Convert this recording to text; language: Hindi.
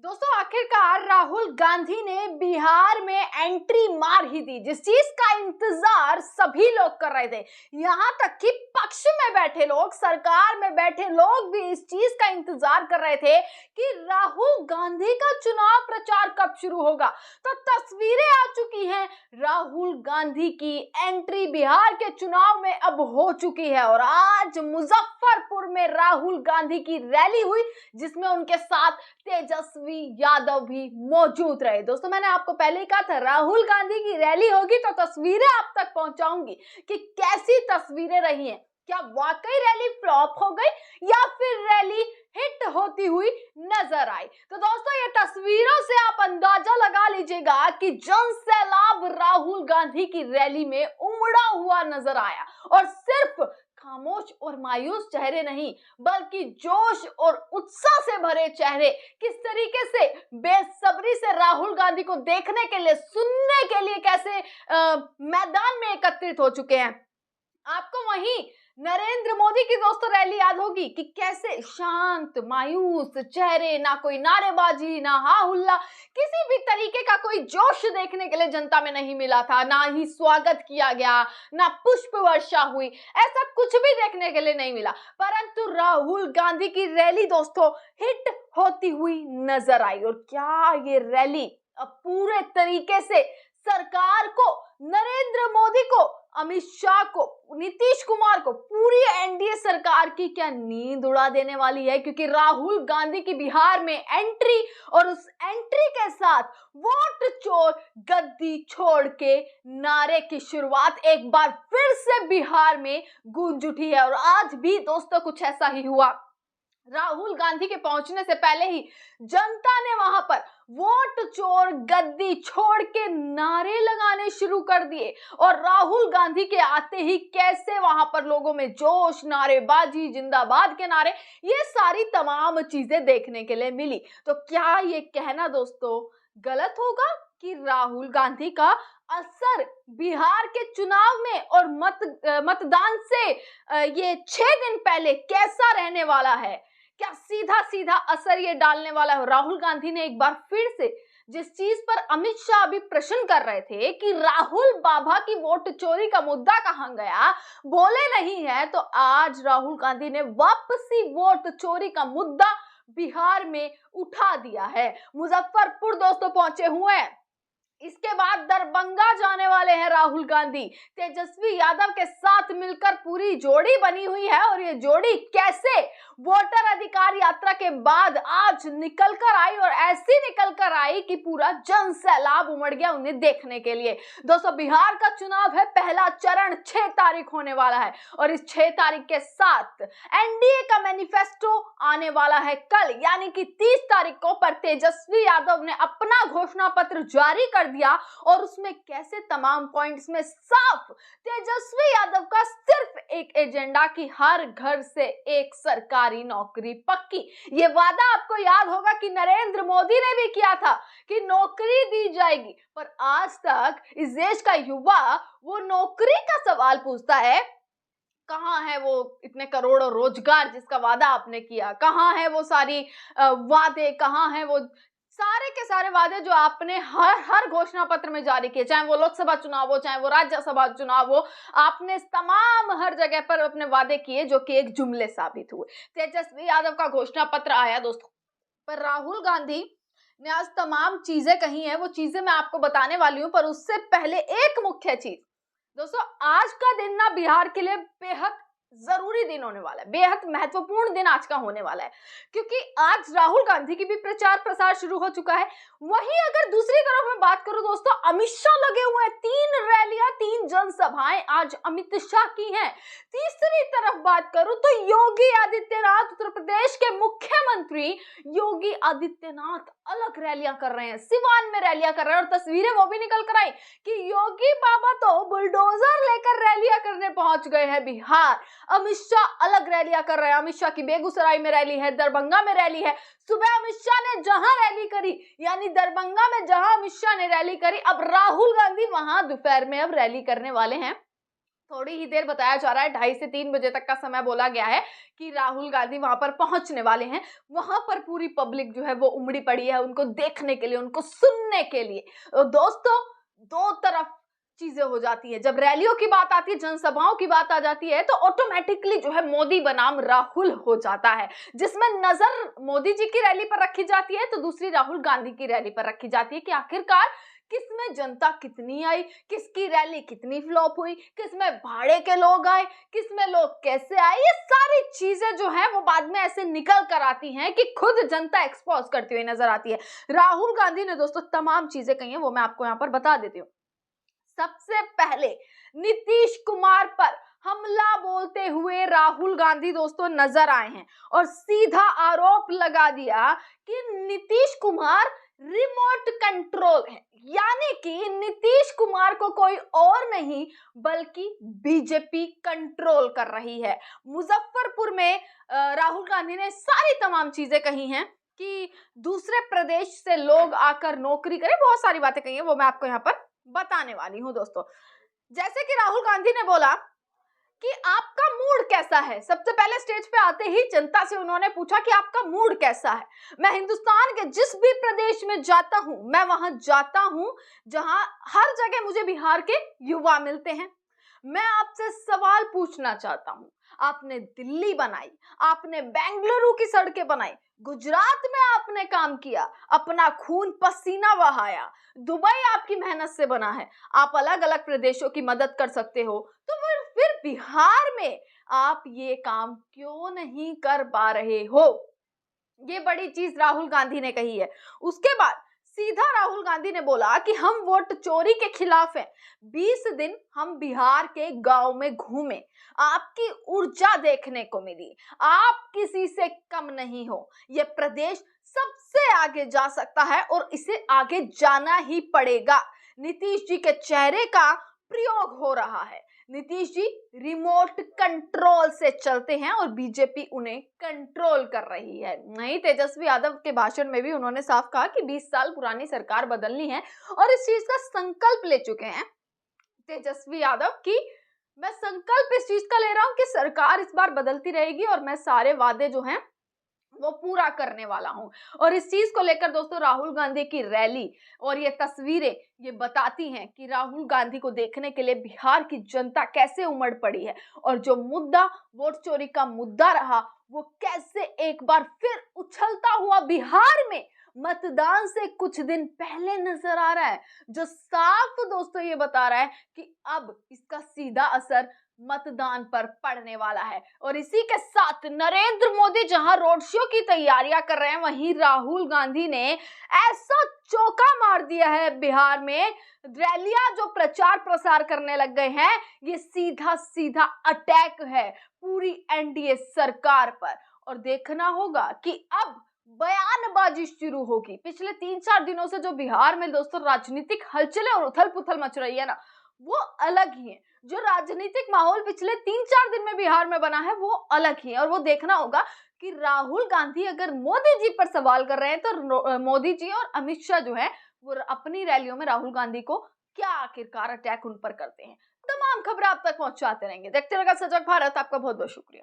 दोस्तों आखिरकार राहुल गांधी ने बिहार में एंट्री मार ही दी, जिस चीज का इंतजार सभी लोग कर रहे थे। यहां तक कि पक्ष में बैठे लोग, सरकार में बैठे लोग भी इस चीज का इंतजार कर रहे थे कि राहुल गांधी का चुनाव प्रचार कब शुरू होगा। तो तस्वीरें आ चुकी हैं, राहुल गांधी की एंट्री बिहार के चुनाव में अब हो चुकी है और आज मुजफ्फरपुर में राहुल गांधी की रैली हुई, जिसमें उनके साथ तेजस्वी यादव भी मौजूद रहे। दोस्तों मैंने आपको पहले ही कहा था राहुल गांधी की रैली होगी तो तस्वीरें आप तक पहुंचाऊंगी कि कैसी तस्वीरें रही हैं। क्या वाकई रैली फ्लॉप हो गई या फिर रैली हिट होती हुई नजर आई। तो दोस्तों ये तस्वीरों से आप अंदाजा लगा लीजिएगा कि जन सैलाब राहुल गांधी की रैली में उमड़ा हुआ नजर आया और सिर्फ खामोश और मायूस चेहरे नहीं बल्कि जोश और उत्साह से भरे चेहरे किस तरीके से बेसब्री से राहुल गांधी को देखने के लिए, सुनने के लिए कैसे मैदान में एकत्रित हो चुके हैं। आपको वहीं नरेंद्र मोदी की दोस्तों रैली याद होगी कि कैसे शांत मायूस चेहरे, ना कोई नारेबाजी, ना हा हुल्ला, किसी भी तरीके का कोई जोश देखने के लिए जनता में नहीं मिला था। ना ही स्वागत किया गया, ना पुष्प वर्षा हुई, ऐसा कुछ भी देखने के लिए नहीं मिला। परंतु राहुल गांधी की रैली दोस्तों हिट होती हुई नजर आई और क्या ये रैली अब पूरे तरीके से सरकार को, नरेंद्र मोदी को, अमित शाह को, नीतीश कुमार को, पूरी एनडीए सरकार की क्या नींद उड़ा देने वाली है। क्योंकि राहुल गांधी की बिहार में एंट्री और उस एंट्री के साथ वोट चोर गद्दी छोड़ के नारे की शुरुआत एक बार फिर से बिहार में गूंज उठी है। और आज भी दोस्तों कुछ ऐसा ही हुआ। राहुल गांधी के पहुंचने से पहले ही जनता ने वहां पर वोट चोर गद्दी छोड़ के नारे लगाने शुरू कर दिए और राहुल गांधी के आते ही कैसे वहां पर लोगों में जोश, नारेबाजी, जिंदाबाद के नारे, ये सारी तमाम चीजें देखने के लिए मिली। तो क्या ये कहना दोस्तों गलत होगा कि राहुल गांधी का असर बिहार के चुनाव में और मतदान से ये 6 दिन पहले कैसा रहने वाला है? क्या सीधा सीधा असर ये डालने वाला है? राहुल गांधी ने एक बार फिर से जिस चीज पर अमित शाह अभी प्रश्न कर रहे थे कि राहुल बाबा की वोट चोरी का मुद्दा कहां गया, बोले नहीं है, तो आज राहुल गांधी ने वापसी वोट चोरी का मुद्दा बिहार में उठा दिया है। मुजफ्फरपुर दोस्तों पहुंचे हुए हैं, इसके बाद दरभंगा जाने वाले हैं राहुल गांधी। तेजस्वी यादव के साथ मिलकर पूरी जोड़ी बनी हुई है और ये जोड़ी कैसे वोटर अधिकार यात्रा के बाद आज निकल कर आई और ऐसी निकल कर आई कि पूरा जन सैलाब उमड़ गया उन्हें देखने के लिए। दोस्तों बिहार का चुनाव है, पहला चरण 6 तारीख होने वाला है और इस 6 तारीख के साथ एनडीए का मैनिफेस्टो आने वाला है कल, यानी कि 30 तारीख को। पर तेजस्वी यादव ने अपना घोषणा पत्र जारी कर दिया और उसमें कैसे तमाम पॉइंट्स में साफ तेजस्वी यादव का सिर्फ एक एजेंडा कि हर घर से एक सरकारी नौकरी पक्की। ये वादा आपको याद होगा कि नरेंद्र मोदी ने भी किया था कि नौकरी दी जाएगी, पर आज तक इस देश का युवा वो नौकरी का सवाल पूछता है, कहां है वो इतने करोड़ों रोजगार जिसका वादा आपने किया, कहां है वो सारी वादे, कहां है वो सारे के सारे वादे जो आपने हर घोषणा पत्र में जारी किए, चाहे वो लोकसभा चुनाव हो, चाहे वो राज्यसभा चुनाव हो, आपने तमाम हर जगह पर अपने वादे किए जो कि एक जुमले साबित हुए। तेजस्वी यादव का घोषणा पत्र आया दोस्तों, पर राहुल गांधी ने आज तमाम चीजें कही हैं, वो चीजें मैं आपको बताने वाली हूं। पर उससे पहले एक मुख्य चीज दोस्तों, आज का दिन ना बिहार के लिए बेहद जरूरी दिन होने वाला है, बेहद महत्वपूर्ण दिन आज का होने वाला है, क्योंकि आज राहुल गांधी की भी प्रचार प्रसार शुरू हो चुका है। वहीं अगर दूसरी तरफ मैं बात करूं दोस्तों, अमित शाह लगे हुए हैं, 3 रैलियां, 3 जनसभाएं आज अमित शाह की हैं। तीसरी तरफ बात करूं तो योगी आदित्यनाथ, उत्तर प्रदेश के मुख्यमंत्री योगी आदित्यनाथ अलग रैलियां कर रहे हैं, सिवान में रैलियां कर रहे हैं और तस्वीरें वो भी निकल कर आई कि योगी बाबा तो बुलडोजर लेकर रैलियां करने पहुंच गए हैं बिहार। अमित शाह अलग रैलियां कर रहे हैं। अमित शाह की बेगूसराय में रैली है, दरभंगा में रैली है। सुबह अमित शाह ने जहां रैली करी, यानी दरभंगा में जहां अमित शाह ने रैली करी, अब राहुल गांधी वहां दोपहर में अब रैली करने वाले हैं थोड़ी ही देर बताया जा रहा है, 2:30 से 3 बजे तक का समय बोला गया है कि राहुल गांधी वहां पर पहुंचने वाले हैं। वहां पर पूरी पब्लिक जो है वो उमड़ी पड़ी है उनको देखने के लिए, उनको सुनने के लिए। दोस्तों, दो तरफ चीजें हो जाती है। जब रैलियों की बात आती है, जनसभाओं की बात आ जाती है, तो ऑटोमेटिकली जो है मोदी बनाम राहुल हो जाता है, जिसमें नजर मोदी जी की रैली पर रखी जाती है तो दूसरी राहुल गांधी की रैली पर रखी जाती है कि आखिरकार किसमें जनता कितनी आई, किसकी रैली कितनी फ्लॉप हुई, किसमें भाड़े के लोग आए, किसमें लोग कैसे आए। ये सारी चीजें जो है वो बाद में ऐसे निकल कर आती हैं कि खुद जनता एक्सपोज करती हुई नजर आती है। राहुल गांधी ने दोस्तों तमाम चीजें कही हैं, वो मैं आपको यहां पर बता देती हूँ। सबसे पहले नीतीश कुमार पर हमला बोलते हुए राहुल गांधी दोस्तों नजर आए हैं और सीधा आरोप लगा दिया कि नीतीश कुमार रिमोट कंट्रोल है, यानी कि नीतीश कुमार को कोई और नहीं बल्कि बीजेपी कंट्रोल कर रही है। मुजफ्फरपुर में राहुल गांधी ने सारी तमाम चीजें कही हैं कि दूसरे प्रदेश से लोग आकर नौकरी करें, बहुत सारी बातें कही हैं, वो मैं आपको यहाँ पर बताने वाली हूं दोस्तों। जैसे कि राहुल गांधी ने बोला कि आपका मूड कैसा है। सबसे पहले स्टेज पे आते ही जनता से उन्होंने पूछा कि आपका मूड कैसा है। मैं हिंदुस्तान के जिस भी प्रदेश में जाता हूं, मैं वहां जाता हूं जहां हर जगह मुझे बिहार के युवा मिलते हैं। मैं आपसे सवाल पूछना चाहता हूं, आपने दिल्ली बनाई, आपने बेंगलुरु की सड़कें बनाई, गुजरात में आपने काम किया, अपना खून पसीना बहाया, दुबई आपकी मेहनत से बना है, आप अलग अलग प्रदेशों की मदद कर सकते हो, तो फिर बिहार में आप ये काम क्यों नहीं कर पा रहे हो। ये बड़ी चीज राहुल गांधी ने कही है। उसके बाद सीधा राहुल गांधी ने बोला कि हम वोट चोरी के खिलाफ हैं। 20 दिन हम बिहार के गांव में घूमे, आपकी ऊर्जा देखने को मिली, आप किसी से कम नहीं हो। ये प्रदेश सबसे आगे जा सकता है और इसे आगे जाना ही पड़ेगा। नीतीश जी के चेहरे का प्रयोग हो रहा है। नीतीश जी रिमोट कंट्रोल से चलते हैं और बीजेपी उन्हें कंट्रोल कर रही है। नहीं, तेजस्वी यादव के भाषण में भी उन्होंने साफ कहा कि 20 साल पुरानी सरकार बदलनी है और इस चीज का संकल्प ले चुके हैं तेजस्वी यादव की मैं संकल्प इस चीज का ले रहा हूं कि सरकार इस बार बदलती रहेगी और मैं सारे वादे जो हैं वो पूरा करने वाला हूं। और इस चीज को लेकर दोस्तों राहुल गांधी की रैली और ये तस्वीरें ये बताती हैं कि राहुल गांधी को देखने के लिए बिहार की जनता कैसे उमड़ पड़ी है और जो मुद्दा वोट चोरी का मुद्दा रहा वो कैसे एक बार फिर उछलता हुआ बिहार में मतदान से कुछ दिन पहले नजर आ रहा है, जो साफ दोस्तों ये बता रहा है कि अब इसका सीधा असर मतदान पर पड़ने वाला है। और इसी के साथ नरेंद्र मोदी जहां रोड शो की तैयारियां कर रहे हैं, वहीं राहुल गांधी ने ऐसा चौका मार दिया है बिहार में। रैलियां जो प्रचार प्रसार करने लग गए हैं, ये सीधा सीधा अटैक है पूरी एनडीए सरकार पर। और देखना होगा कि अब बयानबाजी शुरू होगी। पिछले 3-4 दिनों से जो बिहार में दोस्तों राजनीतिक हलचलें और उथल पुथल मच रही है ना, वो अलग ही है। जो राजनीतिक माहौल पिछले 3-4 दिन में बिहार में बना है वो अलग ही है। और वो देखना होगा कि राहुल गांधी अगर मोदी जी पर सवाल कर रहे हैं तो मोदी जी और अमित शाह जो है वो अपनी रैलियों में राहुल गांधी को क्या आखिरकार अटैक उन पर करते हैं। तमाम खबरें आप तक पहुंचाते रहेंगे। देखते रहिएगा सजग भारत। आपका बहुत बहुत शुक्रिया।